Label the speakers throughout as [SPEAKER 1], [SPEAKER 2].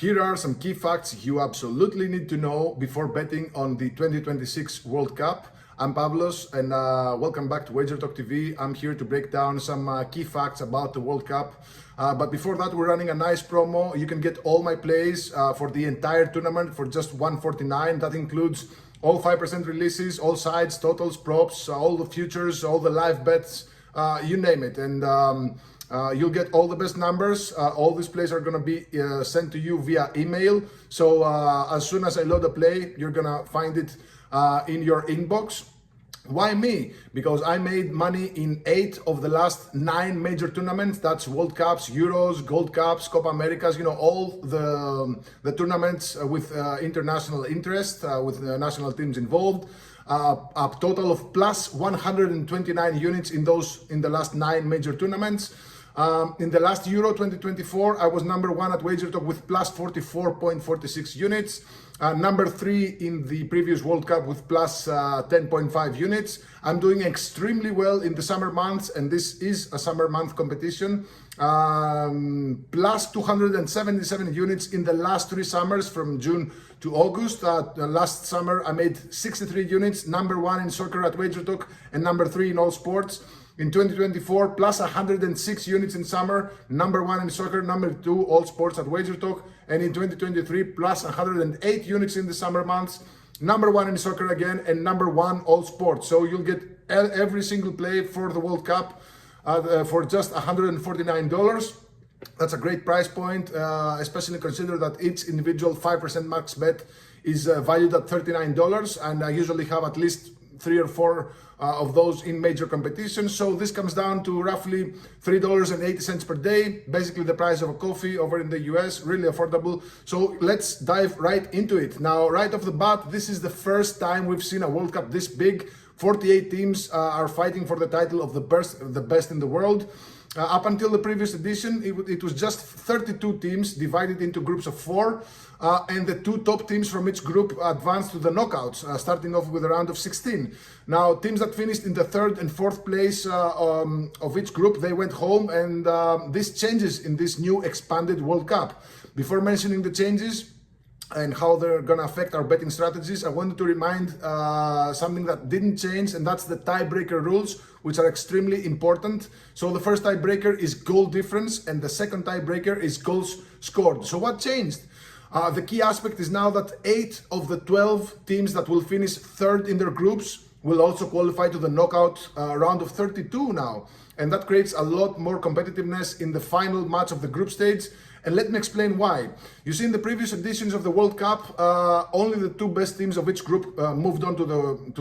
[SPEAKER 1] Here are some key facts you absolutely need to know before betting on the 2026 World Cup. I'm Pavlos and welcome back to Wager Talk TV. I'm here to break down some key facts about the World Cup. But before that, we're running a nice promo. You can get all my plays for the entire tournament for just $149. That includes all 5% releases, all sides, totals, props, all the futures, all the live bets, you name it. And you'll get all the best numbers. All these plays are gonna be sent to you via email. So as soon as I load a play, you're gonna find it in your inbox. Why me? Because I made money in 8 of the last 9 major tournaments. That's World Cups, Euros, Gold Cups, Copa Americas, all the tournaments with international interest, with the national teams involved. A total of plus 129 units in the last 9 major tournaments. In the last Euro 2024, I was number 1 at Wager Talk with plus 44.46 units. Number 3 in the previous World Cup with plus 10.5 units. I'm doing extremely well in the summer months, and this is a summer month competition. Plus 277 units in the last 3 summers from June to August. Last summer, I made 63 units, number 1 in soccer at Wager Talk and number 3 in all sports. In 2024, plus 106 units in summer, number 1 in soccer, number 2 all sports at Wager Talk. And in 2023, plus 108 units in the summer months, number 1 in soccer again, and number 1 all sports. So you'll get every single play for the World Cup for just $149. That's a great price point, especially consider that each individual 5% max bet is valued at $39, and I usually have at least 3 or 4 of those in major competitions. So this comes down to roughly $3.80 per day, basically the price of a coffee over in the US, really affordable. So let's dive right into it. Now, right off the bat, this is the first time we've seen a World Cup this big. 48 teams are fighting for the title of the best in the world. Up until the previous edition, it was just 32 teams divided into groups of 4, and the 2 top teams from each group advanced to the knockouts, starting off with a round of 16. Now, teams that finished in the 3rd and 4th place of each group, they went home, and this changes in this new expanded World Cup. Before mentioning the changes and how they're gonna affect our betting strategies, I wanted to remind something that didn't change, and that's the tiebreaker rules, which are extremely important. So the first tiebreaker is goal difference, and the second tiebreaker is goals scored. So what changed? The key aspect is now that 8 of the 12 teams that will finish 3rd in their groups will also qualify to the knockout round of 32 now. And that creates a lot more competitiveness in the final match of the group stage. And let me explain why. You see, in the previous editions of the World Cup, only the 2 best teams of each group moved on to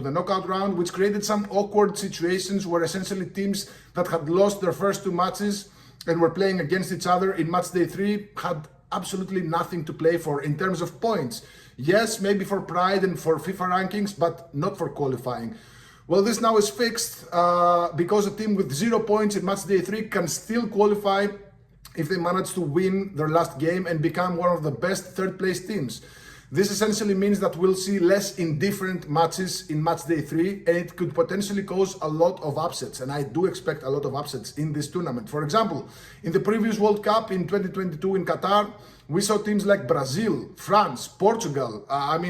[SPEAKER 1] the knockout round, which created some awkward situations where essentially teams that had lost their first 2 matches and were playing against each other in match day 3 had absolutely nothing to play for in terms of points. Yes, maybe for pride and for FIFA rankings, but not for qualifying. Well, this now is fixed because a team with 0 points in match day 3 can still qualify if they manage to win their last game and become one of the best 3rd place teams. This essentially means that we'll see less indifferent matches in match day 3, and it could potentially cause a lot of upsets, and I do expect a lot of upsets in this tournament. For example, in the previous World Cup in 2022 in Qatar, we saw teams like Brazil, France, Portugal.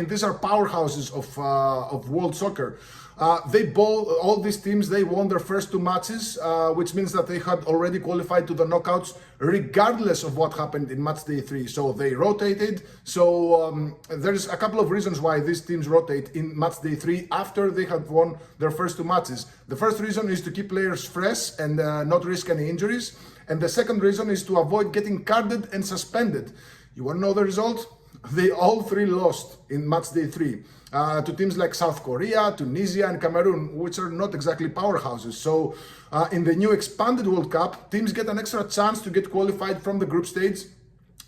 [SPEAKER 1] These are powerhouses of world soccer. All these teams, they won their first 2 matches, which means that they had already qualified to the knockouts regardless of what happened in match day 3. So they rotated. So there's a couple of reasons why these teams rotate in match day 3 after they had won their first 2 matches. The first reason is to keep players fresh and not risk any injuries. And the second reason is to avoid getting carded and suspended. You want to know the result? They all 3 lost in match day 3 to teams like South Korea, Tunisia, and Cameroon, which are not exactly powerhouses. So in the new expanded World Cup, teams get an extra chance to get qualified from the group stage,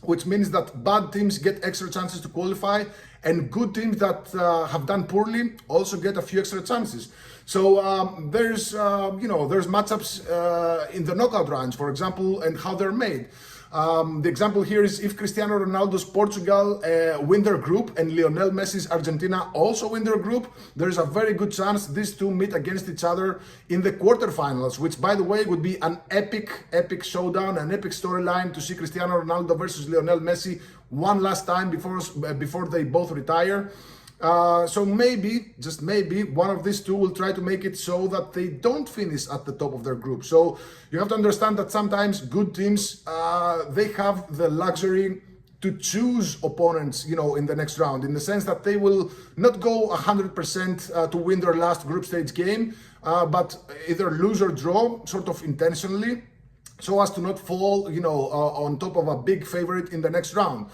[SPEAKER 1] which means that bad teams get extra chances to qualify, and good teams that have done poorly also get a few extra chances. So there's matchups in the knockout rounds, for example, and how they're made. The example here is if Cristiano Ronaldo's Portugal win their group and Lionel Messi's Argentina also win their group, there's a very good chance these two meet against each other in the quarterfinals, which, by the way, would be an epic showdown, an epic storyline to see Cristiano Ronaldo versus Lionel Messi one last time before they both retire. So maybe, just maybe, one of these two will try to make it so that they don't finish at the top of their group. So you have to understand that sometimes good teams, they have the luxury to choose opponents, in the next round, in the sense that they will not go 100% to win their last group stage game, but either lose or draw, sort of intentionally, so as to not fall, on top of a big favorite in the next round.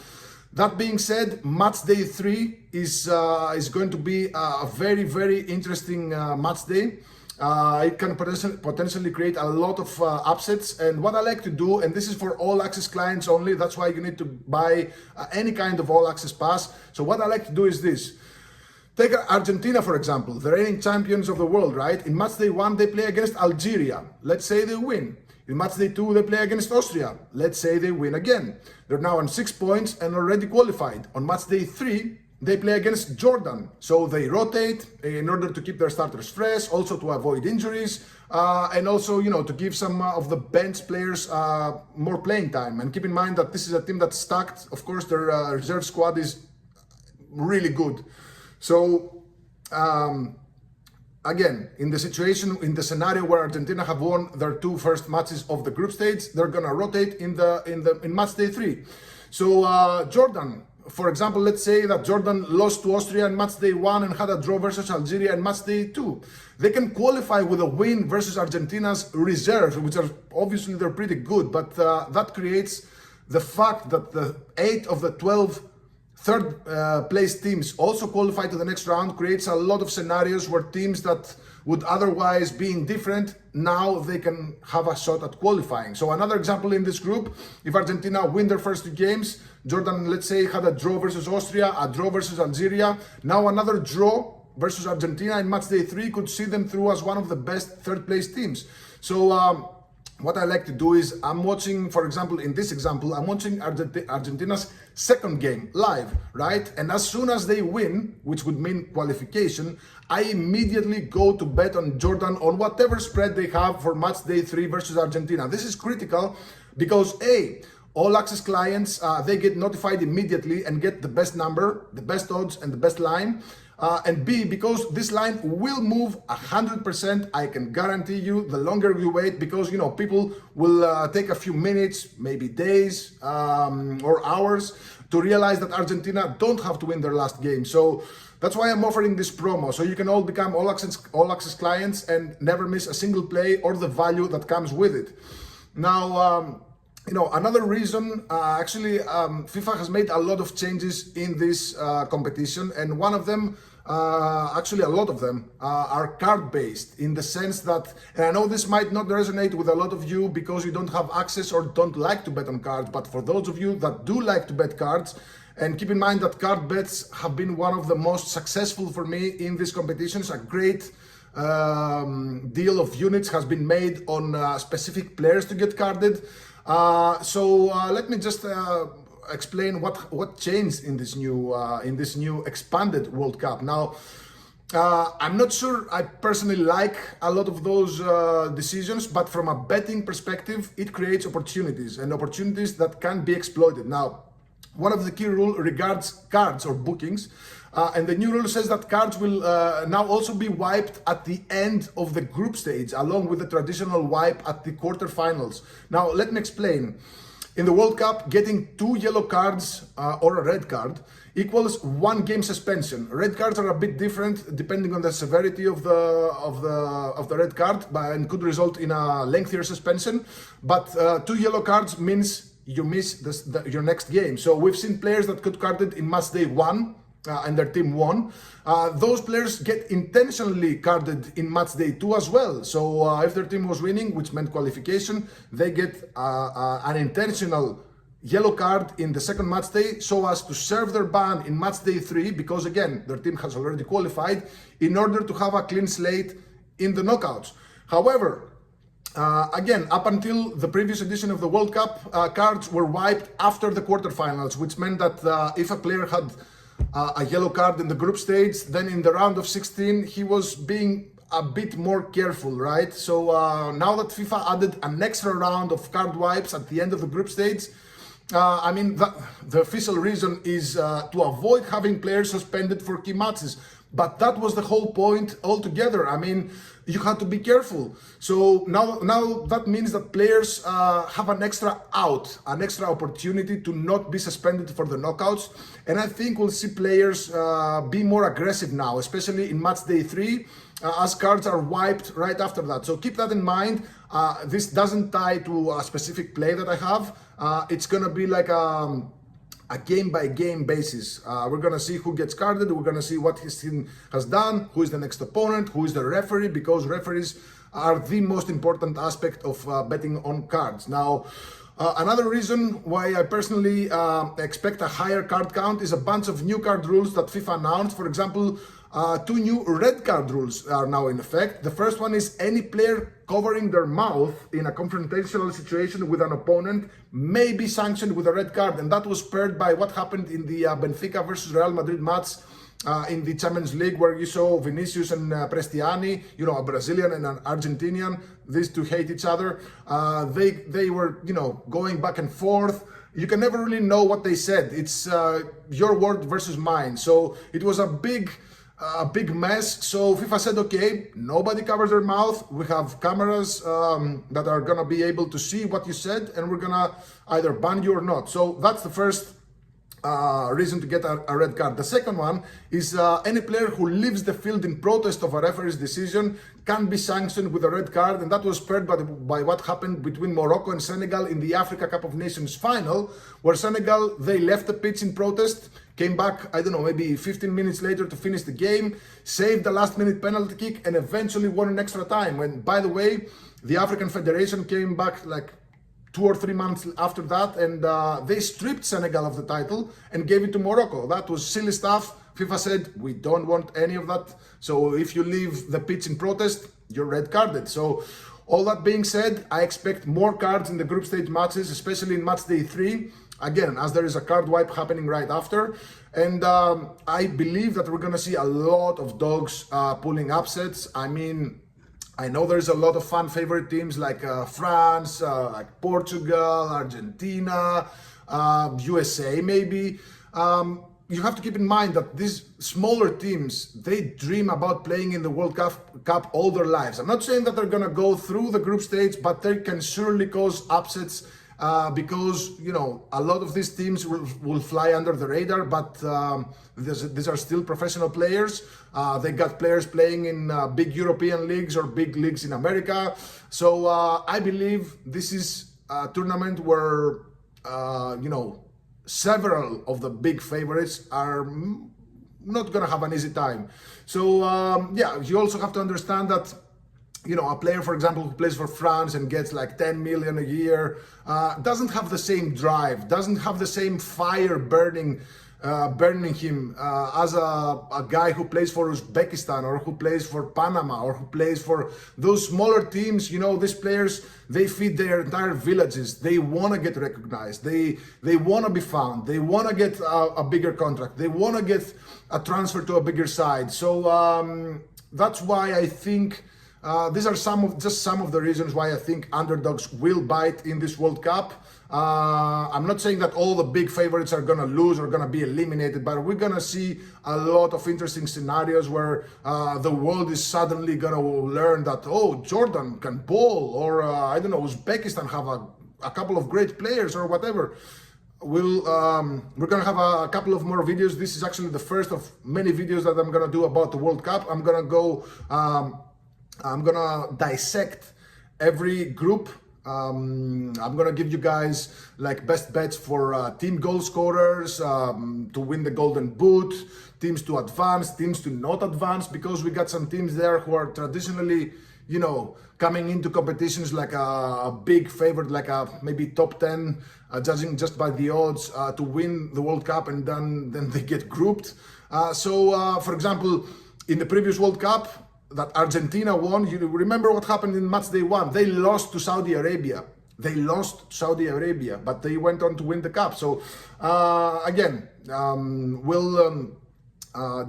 [SPEAKER 1] That being said, match day 3 is going to be a very interesting match day. It can potentially create a lot of upsets. And what I like to do, and this is for all access clients only, that's why you need to buy any kind of all access pass. So what I like to do is this. Take Argentina, for example, the reigning champions of the world, right? In match day 1, they play against Algeria. Let's say they win. In match day 2, they play against Austria. Let's say they win again. They're now on 6 points and already qualified. On match day 3, they play against Jordan. So they rotate in order to keep their starters fresh, also to avoid injuries, and also, to give some of the bench players more playing time. And keep in mind that this is a team that's stacked. Of course, their reserve squad is really good. So, again, in the scenario where Argentina have won their 2 first matches of the group stage, they're gonna rotate in match day 3. So Jordan, for example, let's say that Jordan lost to Austria in match day 1 and had a draw versus Algeria in match day 2. They can qualify with a win versus Argentina's reserves, which are obviously they're pretty good, but that creates the fact that the 8 of the 12 third place teams also qualify to the next round, creates a lot of scenarios where teams that would otherwise be indifferent, now they can have a shot at qualifying. So another example in this group, if Argentina win their first 2 games, Jordan, let's say, had a draw versus Austria, a draw versus Algeria, now another draw versus Argentina in match day 3 could see them through as one of the best third place teams. So what I like to do is, I'm watching, for example, in this example, I'm watching Argentina's second game live, right? And as soon as they win, which would mean qualification, I immediately go to bet on Jordan on whatever spread they have for match day 3 versus Argentina. This is critical because A, all access clients, they get notified immediately and get the best number, the best odds, and the best line. And B, because this line will move 100%, I can guarantee you, the longer you wait, because people will take a few minutes, maybe days or hours to realize that Argentina don't have to win their last game. So that's why I'm offering this promo, so you can all become all access clients and never miss a single play or the value that comes with it. Now, another reason, FIFA has made a lot of changes in this competition, and one of them, actually a lot of them, are card-based, in the sense that, and I know this might not resonate with a lot of you because you don't have access or don't like to bet on cards, but for those of you that do like to bet cards, and keep in mind that card bets have been one of the most successful for me in these competitions, a great deal of units has been made on specific players to get carded. So let me just explain what changed in this new expanded World Cup. Now, I'm not sure I personally like a lot of those decisions, but from a betting perspective, it creates opportunities, and opportunities that can be exploited. Now, one of the key rules regards cards or bookings, and the new rule says that cards will now also be wiped at the end of the group stage, along with the traditional wipe at the quarterfinals. Now, let me explain. In the World Cup, getting 2 yellow cards or a red card equals 1 game suspension. Red cards are a bit different depending on the severity of the red card, and could result in a lengthier suspension. But 2 yellow cards means you miss your next game. So we've seen players that got carded in match day 1 and their team won. Those players get intentionally carded in match day 2 as well. So if their team was winning, which meant qualification, they get an intentional yellow card in the second match day, so as to serve their ban in match day 3, because again, their team has already qualified, in order to have a clean slate in the knockouts. However, Again, up until the previous edition of the World Cup, cards were wiped after the quarterfinals, which meant that if a player had a yellow card in the group stage, then in the round of 16, he was being a bit more careful, right? So now that FIFA added an extra round of card wipes at the end of the group stage, I mean, the official reason is to avoid having players suspended for key matches. But that was the whole point altogether. I mean, you had to be careful. So now that means that players have an extra out, an extra opportunity to not be suspended for the knockouts. And I think we'll see players be more aggressive now, especially in match day 3, as cards are wiped right after that. So keep that in mind. This doesn't tie to a specific play that I have. It's gonna be like a game-by-game basis. We're gonna see who gets carded, we're gonna see what his team has done, who is the next opponent, who is the referee, because referees are the most important aspect of betting on cards. Now, another reason why I personally expect a higher card count is a bunch of new card rules that FIFA announced. For example, 2 new red card rules are now in effect. The first one is any player covering their mouth in a confrontational situation with an opponent may be sanctioned with a red card. And that was spurred by what happened in the Benfica versus Real Madrid match in the Champions League, where you saw Vinicius and Prestiani, you know, a Brazilian and an Argentinian. These two hate each other. They were, you know, going back and forth. You can never really know what they said. It's your word versus mine. So it was a big mess. So FIFA said, okay, nobody covers their mouth. We have cameras that are gonna be able to see what you said, and we're gonna either ban you or not. So that's the first reason to get a red card. The second one is any player who leaves the field in protest of a referee's decision can be sanctioned with a red card, and that was spurred by what happened between Morocco and Senegal in the Africa Cup of Nations final, where Senegal, they left the pitch in protest, came back, I don't know, maybe 15 minutes later to finish the game, saved the last minute penalty kick, and eventually won in extra time. When, by the way, the African Federation came back like 2 or 3 months after that, and they stripped Senegal of the title and gave it to Morocco. That was silly stuff. FIFA said, we don't want any of that. So if you leave the pitch in protest, you're red carded. So all that being said, I expect more cards in the group stage matches, especially in match day 3. Again, as there is a card wipe happening right after. And I believe that we're gonna see a lot of dogs pulling upsets. I mean, I know there's a lot of fan favorite teams like France, like Portugal, Argentina, USA maybe. You have to keep in mind that these smaller teams, they dream about playing in the World Cup all their lives. I'm not saying that they're gonna go through the group stage, but they can surely cause upsets because, you know, a lot of these teams will fly under the radar, but these are still professional players. They got players playing in big European leagues or big leagues in America. So I believe this is a tournament where, you know, several of the big favorites are not gonna have an easy time. So yeah, you also have to understand that, you know, a player, for example, who plays for France and gets like 10 million a year, doesn't have the same drive, doesn't have the same fire burning him as a guy who plays for Uzbekistan or who plays for Panama or who plays for those smaller teams. You know, these players, they feed their entire villages. They want to get recognized. They want to be found. They want to get a bigger contract. They want to get a transfer to a bigger side. So that's why I think these are some of the reasons why I think underdogs will bite in this World Cup. I'm not saying that all the big favorites are gonna lose or gonna be eliminated, but we're gonna see a lot of interesting scenarios where the world is suddenly gonna learn that, oh, Jordan can bowl, or I don't know, Uzbekistan have a couple of great players or whatever. We're gonna have a couple of more videos. This is actually the first of many videos that I'm gonna do about the World Cup. I'm gonna dissect every group. I'm gonna give you guys like best bets for team goal scorers, to win the golden boot, teams to advance, teams to not advance, because we got some teams there who are traditionally, you know, coming into competitions like a big favorite, like a maybe top 10, judging just by the odds, to win the World Cup, and then they get grouped. So for example, in the previous World Cup, that Argentina won. You remember what happened in match day 1? They lost to Saudi Arabia. But they went on to win the cup. So again, we'll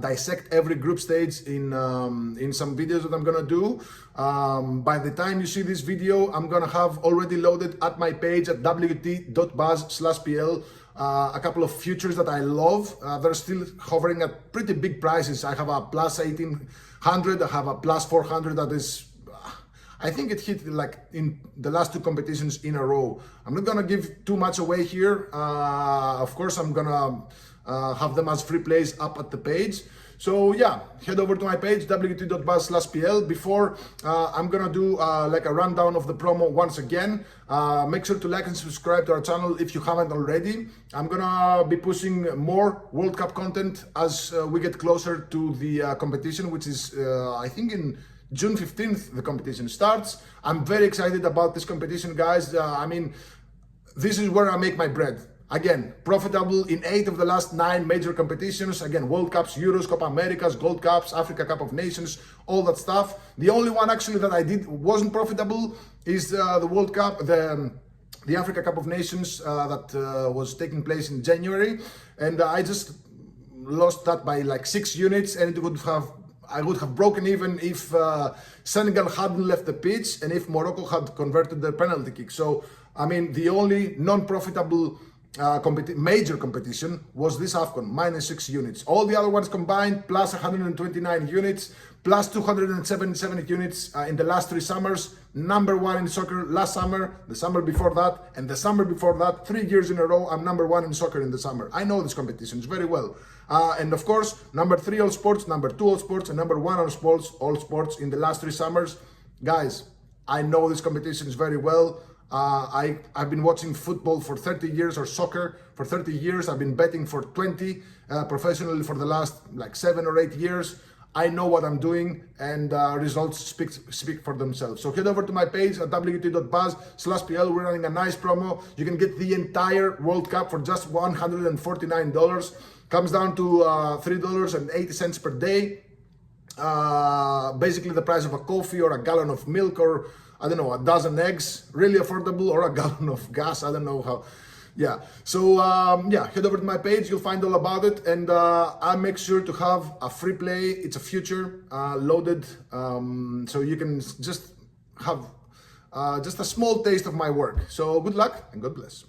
[SPEAKER 1] dissect every group stage in some videos that I'm gonna do. By the time you see this video, I'm gonna have already loaded at my page at wt.buzz/pl a couple of futures that I love. They're still hovering at pretty big prices. I have a plus 1800, I have a plus 400 that is, I think it hit like in the last 2 competitions in a row. I'm not gonna give too much away here. Of course, I'm gonna have them as free plays up at the page. So yeah, head over to my page, wt.buzz/pl. Before I'm gonna do like a rundown of the promo once again. Make sure to like and subscribe to our channel if you haven't already. I'm gonna be pushing more World Cup content as we get closer to the competition, which is I think in June 15th the competition starts. I'm very excited about this competition, guys. I mean, this is where I make my bread. Again, profitable in 8 of the last 9 major competitions. Again, World Cups, Euros, Copa Americas, Gold Cups, Africa Cup of Nations, all that stuff. The only one actually that I did wasn't profitable is the World Cup, the Africa Cup of Nations that was taking place in January. And I just lost that by like 6 units, and I would have broken even if Senegal hadn't left the pitch and if Morocco had converted their penalty kick. So, I mean, the only non-profitable major competition was this AFCON, minus 6 units. All the other ones combined, plus 129 units, plus 277 units in the last 3 summers. Number 1 in soccer last summer, the summer before that, and the summer before that. 3 years in a row, I'm number 1 in soccer in the summer. I know these competitions very well. And of course, number 3 all sports, number 2 all sports, and number 1 all sports in the last 3 summers. Guys, I know these competitions very well. I've been watching football for 30 years, or soccer for 30 years. I've been betting for 20, professionally for the last like 7 or 8 years. I know what I'm doing, and results speak for themselves. So head over to my page at wt.buzz/pl. We're running a nice promo. You can get the entire World Cup for just $149. Comes down to $3.80 per day. Basically the price of a coffee or a gallon of milk, or I don't know, a dozen eggs, really affordable, or a gallon of gas. I don't know how. Yeah. So yeah, head over to my page. You'll find all about it, and I make sure to have a free play. It's a future loaded, so you can just have just a small taste of my work. So good luck and God bless.